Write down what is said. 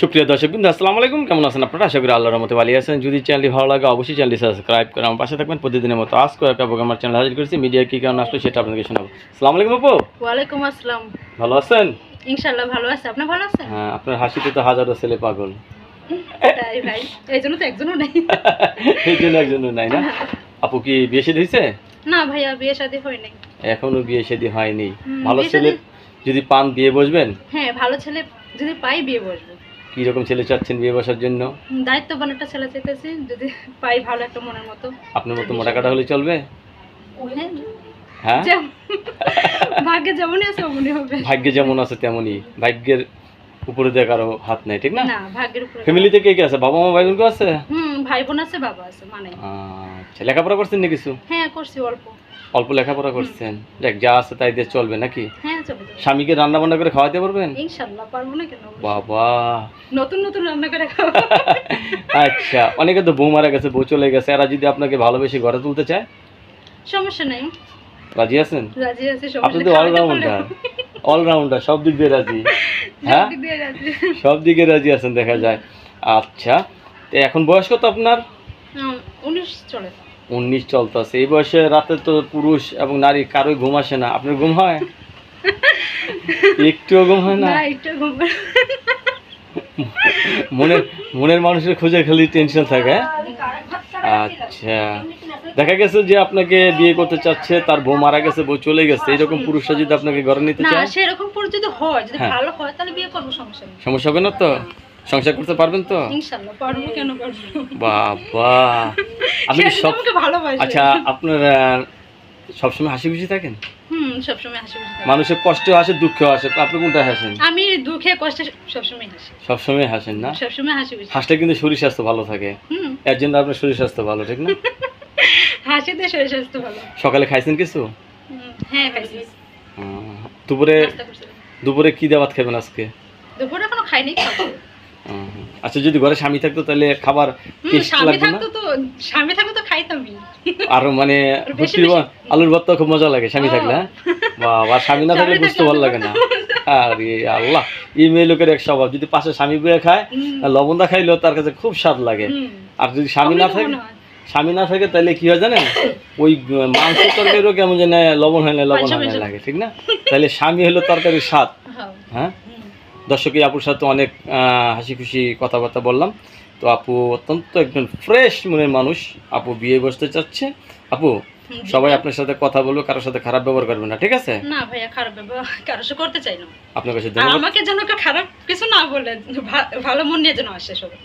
সুপ্রিয় দর্শকবৃন্দ, আসসালামু আলাইকুম। কেমন আছেন আপনারা? আশা করি আল্লাহর রহমতে ভালো আছেন। যদি চ্যানেলটি ভালো লাগে অবশ্যই চ্যানেলটি সাবস্ক্রাইব করে আমার পাশে থাকবেন। প্রতিদিনের মতো আজকে একটা আমার চ্যানেল হাজির করেছি। মিডিয়া কী কারণে আসলো সেটা আপনাকে শোনাবো। আসসালামু আলাইকুম আপু। ওয়ালাইকুম আসসালাম। ভালো আছেন? ইনশাআল্লাহ ভালো আছে। আপনি ভালো আছেন? হ্যাঁ, আপনার হাসিতে তো হাজারো ছেলে পাগল। তাই ভাই, এই জন্য তো একজনও নেই। এই জন্য একজনও নাই না? আপু কি বিয়ে শাদী হয়েছে? না ভাইয়া, বিয়ে শাদী হয় নাই। এখনো বিয়ে শাদী হয়নি। ভালো ছেলে যদি পান বিয়ে বসবেন? হ্যাঁ, ভালো ছেলে যদি পাই বিয়ে বসবো। কি রকম ছেলে চাচ্ছেন বিয়ে বসার জন্য? দায়িত্ববান একটা ছেলে চাইতেছি, যদি পাই ভালো একটা মনের মতো। আপনার মতো মোটা কাটা হলে চলবে? হ্যাঁ, ভাগ্যে যেমনই আছে তেমনই হবে। ভাগ্যে যেমন আছে তেমনই। ভাগ্যের উপরে দিয়ে কারো হাত নাই, ঠিক না? না, ভাগ্যের উপরে। ফ্যামিলিতে কে কে আছে? বাবা মা ভাই বোন কেউ আছে? ভাই বোন আছে, বাবা আছে, মানে। আচ্ছা, লেখাপড়া করছেন না কিছু? হ্যাঁ, করছি অল্প। অল্প লেখাপড়া করছেন? দেখ, যা আছে তাই দিয়ে চলবে নাকি? হ্যাঁ, চলবে। স্বামীকে রান্না বান্না করে খাওয়াতে পারবেন? ইনশাআল্লাহ পারবো না কেন? বাবা, নতুন নতুন রান্না করে খাওয়া। আচ্ছা, অনেকে তো বউ মারা গেছে, বউ চলে গেছে, এরা যদি আপনাকে ভালোবেসে ঘরে তুলতে চায়? সমস্যা নাই, রাজি আছেন? রাজি আছি। আপনি তো অলরাউন্ডার, সব দিক দিয়ে রাজি। হ্যাঁ, সব দিকে রাজি আছেন দেখা যায়। আচ্ছা, তো এখন বয়স কত আপনার? 19 চলে। 19 চলতেছে। এই বয়সে রাতে তো পুরুষ এবং নারী কারোই ঘুম আসে না। আপনার ঘুম হয়? একটুও ঘুম হয় না? মনের মানুষের খুঁজে খালি টেনশন থাকে। আচ্ছা, দেখা গেছে যে আপনাকে বিয়ে করতে চাচ্ছে, তার বউ মারা গেছে, বউ চলে গেছে, এরকম পুরুষরা যদি আপনাকে ঘরে নিতে চায়? না, সেরকম পুরুষ যদি হয়, যদি ভালো হয়, তাহলে বিয়ে করব, সমস্যা নেই। সমস্যা হবে না তো? সংসার করতে পারবেন তো? ইনশাআল্লাহ পারবো, কেন পারবো? বাবা, আপনি সব ভালোবাসি। আচ্ছা, আপনার সবসময় হাসি খুশি থাকেন? সবসময় হাসি খুশি থাকি। মানুষের কষ্টও আসে, দুঃখেও আসে, আপনি কোনটা হাসেন? আমি দুঃখে কষ্টে সবসময় হাসি। সবসময় হাসেন না? সবসময় হাসি খুশি। হাসলে কিন্তু শরীর স্বাস্থ্য ভালো থাকে। এর জন্য আপনার শরীর স্বাস্থ্য ভালো, ঠিক না? হাসিতে শরীর স্বাস্থ্য ভালো। সকালে খাইছেন কিছু? হ্যাঁ, খাইছি। দুপুরে কি দাওয়াত খাবেন আজকে? দুপুরে এখনো খাইনি, খাবো। আচ্ছা, যদি ঘরে স্বামী থাকতো তাহলে খাবার টেস্ট লাগবে না? স্বামী থাকতো তো খাইতামই। আর মানে আলুর ভর্তা খুব মজা লাগে স্বামী থাকলে। হ্যাঁ, বাবা, স্বামী না থাকলে বুঝতে ভালো লাগে না। আরে আল্লাহ, এই মেয়ে লোকের এক স্বভাব, যদি পাশে স্বামী বয়ে খায়, লবণদা খাইলেও তার কাছে খুব স্বাদ লাগে। আর যদি স্বামী না থাকে তাহলে কি হয় জানেন? ওই মাংস তরকারিও কেমন যেন লবণ হয় না, লবণ হয় না লাগে, ঠিক না? তাহলে স্বামী হলো তরকারির স্বাদ। হ্যাঁ, দর্শক, এই আপুর সাথে অনেক হাসি খুশি কথাবার্তা বললাম। তো আপু অত্যন্ত একজন ফ্রেশ মনের মানুষ। আপু বিয়ে বসতে চাচ্ছে। আপু, সবাই আপনার সাথে কথা বলবে, কারোর সাথে খারাপ ব্যবহার করবে না, ঠিক আছে? না ভাইয়া, খারাপ ব্যবহার কারোর সাথে করতে চাই না। আপনার কাছে ধন্যবাদ। আমাকে যেন খারাপ কিছু না বলে, ভালো মন নিয়ে যেন আসে সবাই।